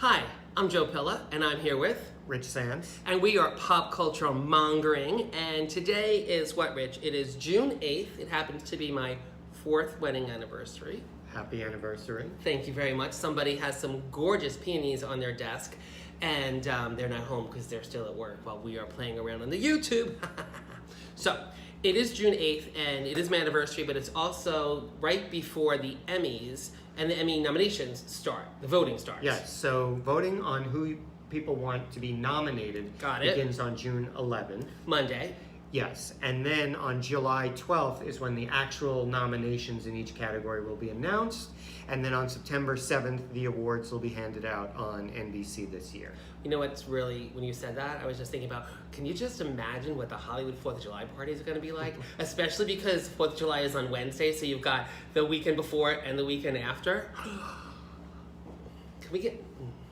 Hi, I'm Joe Pilla, and I'm here with Rich Sands. and we are Pop Culture Mongering, and today is what, Rich? It is June 8th. It happens to be my 4th wedding anniversary. Happy anniversary. Thank you very much. Somebody has some gorgeous peonies on their desk, and they're not home because they're still at work while we are playing around on the YouTube. So, it is June 8th, and it is my anniversary, but it's also right before the Emmys, and the Emmy nominations start. The voting starts. Yes, so voting on who people want to be nominated begins on June 11th. Monday. Yes, and then on July 12th is when the actual nominations in each category will be announced. And then on September 7th, the awards will be handed out on NBC this year. You know what's really, when you said that, I was just thinking about, can you just imagine what the Hollywood 4th of July parties are going to be like? Especially because 4th of July is on Wednesday, so you've got the weekend before and the weekend after. We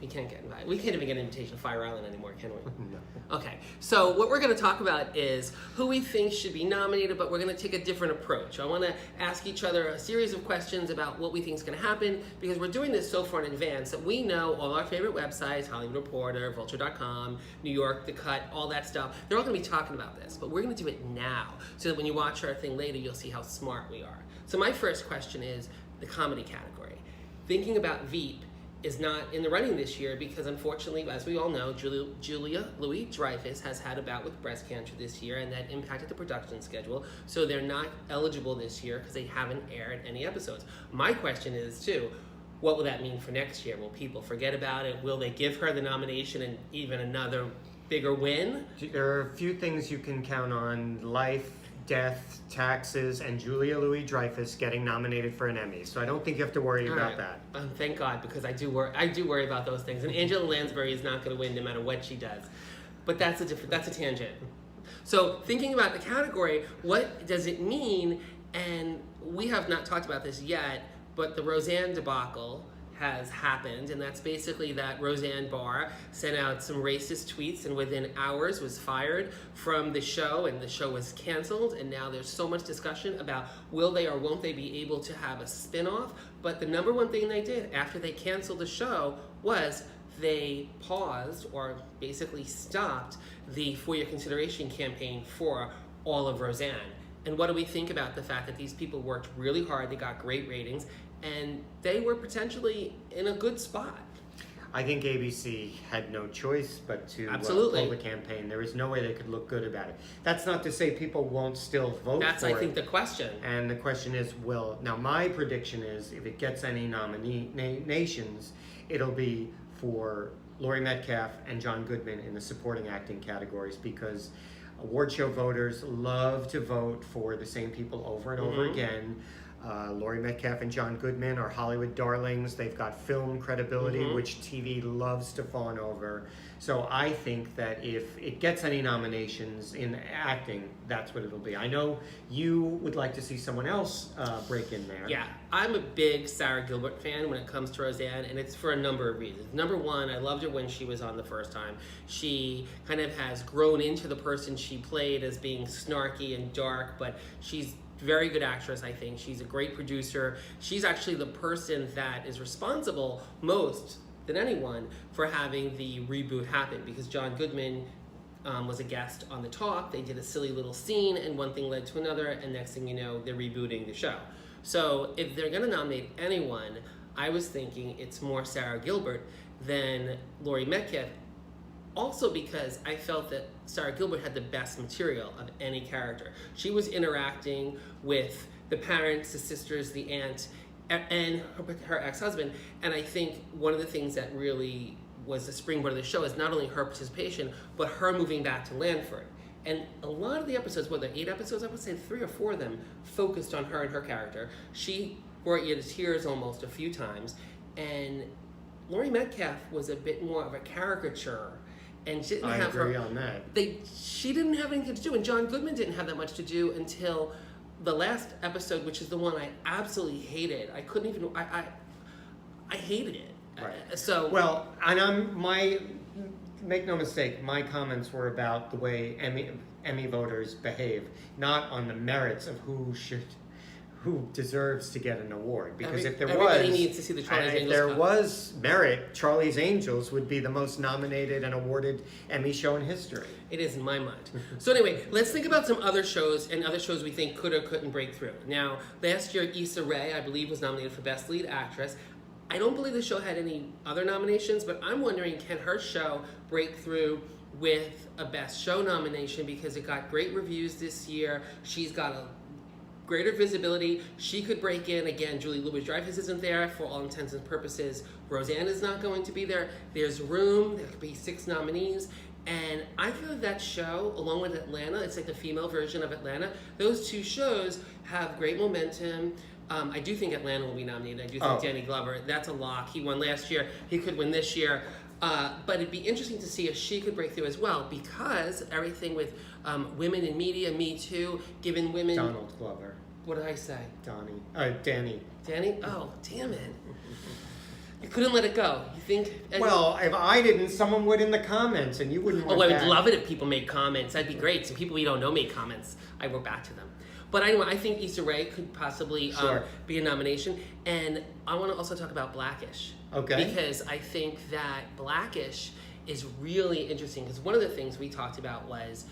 can't get invited. We can't even get an invitation to Fire Island anymore, can we? No. Okay, so what we're going to talk about is who we think should be nominated, but we're going to take a different approach. I want to ask each other a series of questions about what we think is going to happen, because we're doing this so far in advance that we know all our favorite websites, Hollywood Reporter, Vulture.com, New York, The Cut, all that stuff. They're all going to be talking about this, but we're going to do it now, so that when you watch our thing later, you'll see how smart we are. So my first question is the comedy category. Thinking about Veep is not in the running this year because, unfortunately, as we all know, Julia Louis-Dreyfuss has had a bout with breast cancer this year, and that impacted the production schedule, so they're not eligible this year because they haven't aired any episodes. My question is, too, what will that mean for next year? Will people forget about it? Will they give her the nomination and even another bigger win? There are a few things you can count on: life, death, taxes, and Julia Louis-Dreyfuss getting nominated for an Emmy. So I don't think you have to worry about that. Thank God, because I do worry about those things. And Angela Lansbury is not going to win no matter what she does. But that's a tangent. So thinking about the category, what does it mean? And we have not talked about this yet, but the Roseanne debacle has happened, and that's basically that Roseanne Barr sent out some racist tweets and within hours was fired from the show, and the show was canceled, and now there's so much discussion about will they or won't they be able to have a spin-off. But the number one thing they did after they canceled the show was they paused or basically stopped the For Your Consideration campaign for all of Roseanne. And what do we think about the fact that these people worked really hard, they got great ratings, and they were potentially in a good spot? I think ABC had no choice but to pull the campaign. There is no way they could look good about it. That's not to say people won't still vote for it. That's, I think, the question. And the question is, now my prediction is if it gets any nominations, it'll be for Laurie Metcalf and John Goodman in the supporting acting categories, because award show voters love to vote for the same people over and over again. Laurie Metcalf and John Goodman are Hollywood darlings. They've got film credibility, which TV loves to fawn over. So I think that if it gets any nominations in acting, that's what it'll be. I know you would like to see someone else break in there. Yeah, I'm a big Sarah Gilbert fan when it comes to Roseanne, and it's for a number of reasons. Number one, I loved her when she was on the first time. She kind of has grown into the person she played as being snarky and dark, but she's very good actress, I think. She's a great producer. She's actually the person that is responsible most than anyone for having the reboot happen, because John Goodman was a guest on The Talk. They did a silly little scene, and one thing led to another, and next thing you know, they're rebooting the show. So if they're going to nominate anyone, I was thinking it's more Sarah Gilbert than Laurie Metcalf. Also because I felt that Sarah Gilbert had the best material of any character. She was interacting with the parents, the sisters, the aunt, and her ex-husband. And I think one of the things that really was the springboard of the show is not only her participation, but her moving back to Lanford. And a lot of the episodes, whether 8 episodes, I would say 3 or 4 of them, focused on her and her character. She brought you to tears almost a few times. And Laurie Metcalf was a bit more of a caricature. And she didn't have agree on that. She didn't have anything to do, and John Goodman didn't have that much to do until the last episode, which is the one I absolutely hated. I couldn't even. I hated it. Right. Make no mistake, my comments were about the way Emmy voters behave, not on the merits of who who deserves to get an award, because if there everybody was, needs to see the Charlie's if Angels there cut. was merit, Charlie's Angels would be the most nominated and awarded Emmy show in history. It is in my mind. So anyway, let's think about some other shows and other shows we think could or couldn't break through. Now, last year, Issa Rae, I believe, was nominated for Best Lead Actress. I don't believe the show had any other nominations, but I'm wondering, can her show break through with a Best Show nomination, because it got great reviews this year. She's got a greater visibility. She could break in. Again, Julie Louis-Dreyfuss isn't there for all intents and purposes. Roseanne is not going to be there. There's room. There could be 6 nominees. And I feel like that show, along with Atlanta, it's like the female version of Atlanta. Those 2 shows have great momentum. I do think Atlanta will be nominated. I do think Danny Glover, that's a lock. He won last year. He could win this year. But it'd be interesting to see if she could break through as well, because everything with women in media, Me Too, giving women... Donald Glover. What did I say? Danny. Danny? Oh, damn it. You couldn't let it go. You think... Well, if I didn't, someone would in the comments, and you wouldn't want I that. would love it if people made comments. That'd be great. Some people we don't know made comments. I wrote back to them. But anyway, I think Issa Rae could possibly be a nomination. And I want to also talk about Blackish. Okay. Because I think that Blackish is really interesting. Because one of the things we talked about was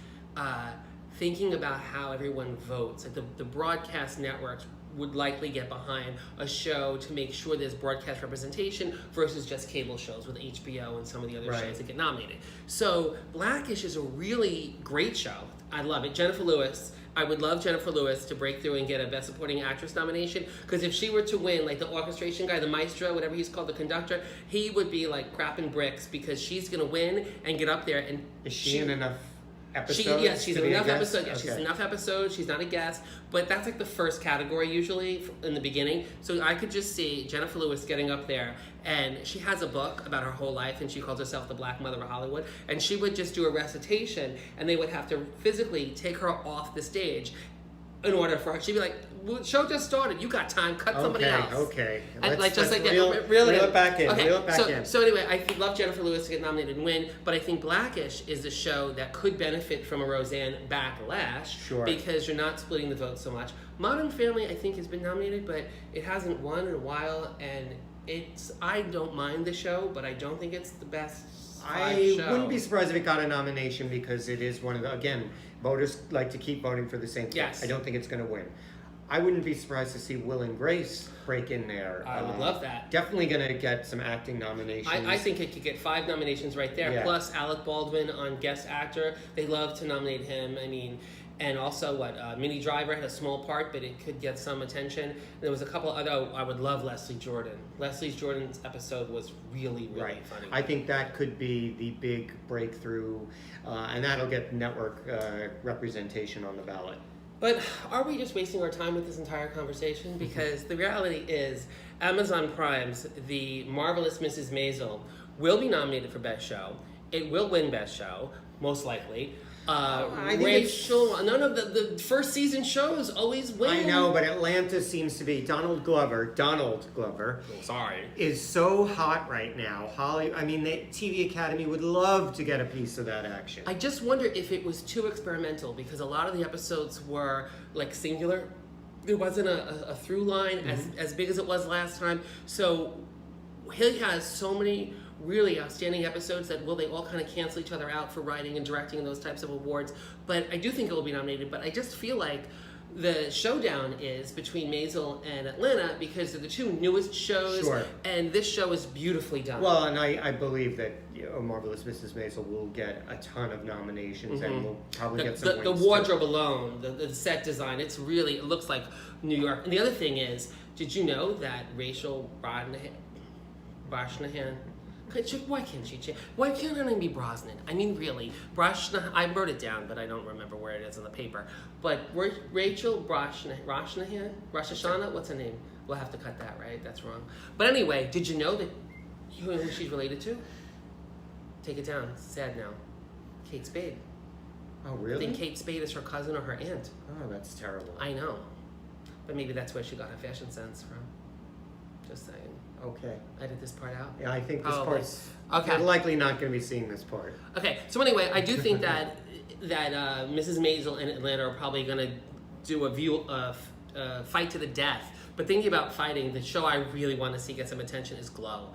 thinking about how everyone votes. Like the broadcast networks would likely get behind a show to make sure there's broadcast representation versus just cable shows with HBO and some of the other shows that get nominated. So Blackish is a really great show. I love it. Jennifer Lewis. I would love Jennifer Lewis to break through and get a Best Supporting Actress nomination, because if she were to win, like the orchestration guy, the maestro, whatever he's called, the conductor, he would be like crapping bricks, because she's going to win and get up there. And is she in enough episodes? She's in enough episodes. Yeah, she's in enough episodes. She's not a guest, but that's like the first category usually in the beginning. So I could just see Jennifer Lewis getting up there, and she has a book about her whole life, and she calls herself the Black Mother of Hollywood, and she would just do a recitation, and they would have to physically take her off the stage in order for her. She'd be like, well, show just started. You got time. Cut somebody else. Okay. And Let's reel it back in. Okay. Reel it back in. So anyway, I love Jennifer Lewis to get nominated and win, but I think Blackish is a show that could benefit from a Roseanne backlash, because you're not splitting the vote so much. Modern Family, I think, has been nominated, but it hasn't won in a while, and I don't mind the show, but I don't think it's the best show. Wouldn't be surprised if it got a nomination, because it is one of the, again, voters like to keep voting for the same thing. Yes. I don't think it's going to win. I wouldn't be surprised to see Will and Grace break in there. I would love that. Definitely going to get some acting nominations. I think it could get 5 nominations right there, plus Alec Baldwin on Guest Actor. They love to nominate him. I mean, and also Minnie Driver had a small part, but it could get some attention. There was a couple other. I would love Leslie Jordan. Leslie Jordan's episode was really funny. I think that could be the big breakthrough, and that'll get network representation on the ballot. But are we just wasting our time with this entire conversation? Because the reality is, Amazon Prime's The Marvelous Mrs. Maisel will be nominated for Best Show. It will win Best Show, most likely. Rachel, none of the first season shows always win. I know, but Atlanta seems to be Donald Glover, is so hot right now. I mean, the TV Academy would love to get a piece of that action. I just wonder if it was too experimental, because a lot of the episodes were like singular. There wasn't a through line as big as it was last time. So he has so many really outstanding episodes that they all kind of cancel each other out for writing and directing and those types of awards. But I do think it will be nominated. But I just feel like the showdown is between Maisel and Atlanta, because they're the 2 newest shows, and this show is beautifully done. Well, and I believe that Marvelous Mrs. Maisel will get a ton of nominations, and will probably get some wins. The wardrobe alone, the set design, it looks like New York. And the other thing is, did you know that Rachel Brosnahan, why can't she change? Why can't her name be Brosnan? I mean, really, I wrote it down, but I don't remember where it is on the paper. But Rachel Brosnahan, Rosh Hashanah, what's her name? We'll have to cut that, right? That's wrong. But anyway, did you know that who she's related to? Take it down. It's sad now. Kate Spade. Oh, really? I think Kate Spade is her cousin or her aunt. Oh, that's terrible. I know. But maybe that's where she got her fashion sense from. Just saying. Okay. Edit this part out? Yeah, I think this part's... Okay. You're likely not going to be seeing this part. Okay, so anyway, I do think that Mrs. Maisel and Atlanta are probably going to do a fight to the death. But thinking about fighting, the show I really want to see get some attention is Glow.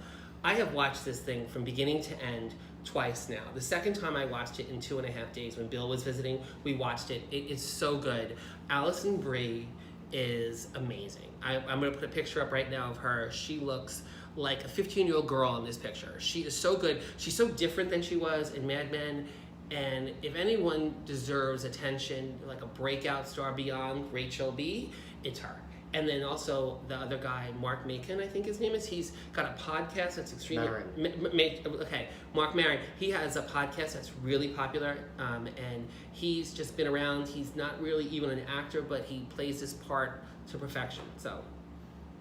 I have watched this thing from beginning to end twice now. The second time I watched it in 2.5 days when Bill was visiting, we watched it. It is so good. Alison Brie is amazing. I'm going to put a picture up right now of her. She looks like a 15-year-old girl in this picture. She is so good. She's so different than she was in Mad Men. And if anyone deserves attention, like a breakout star beyond Rachel B, it's her. And then also the other guy, Mark Macon, I think his name is. He's got a podcast that's extremely... Okay, Mark Maron. He has a podcast that's really popular, and he's just been around. He's not really even an actor, but he plays his part to perfection. So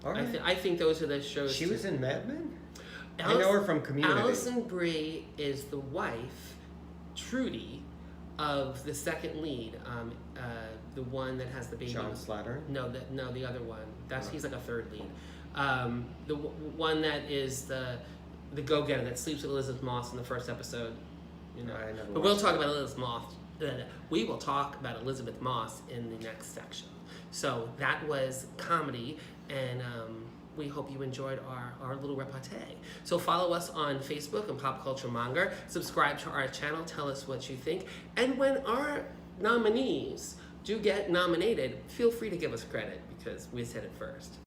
Okay. I think those are the shows. She was in Mad Men? I know her from Community. Alison Brie is the wife, Trudy, of the second lead, the one that has the baby. John Slattery? No, the other one. He's like a third lead. The one that is the go-getter that sleeps with Elizabeth Moss in the first episode. You know. But we'll talk about Elizabeth Moss. We will talk about Elizabeth Moss in the next section. So that was comedy, and we hope you enjoyed our little repartee. So follow us on Facebook and Pop Culture Monger. Subscribe to our channel. Tell us what you think. And when our nominees do get nominated, feel free to give us credit because we said it first.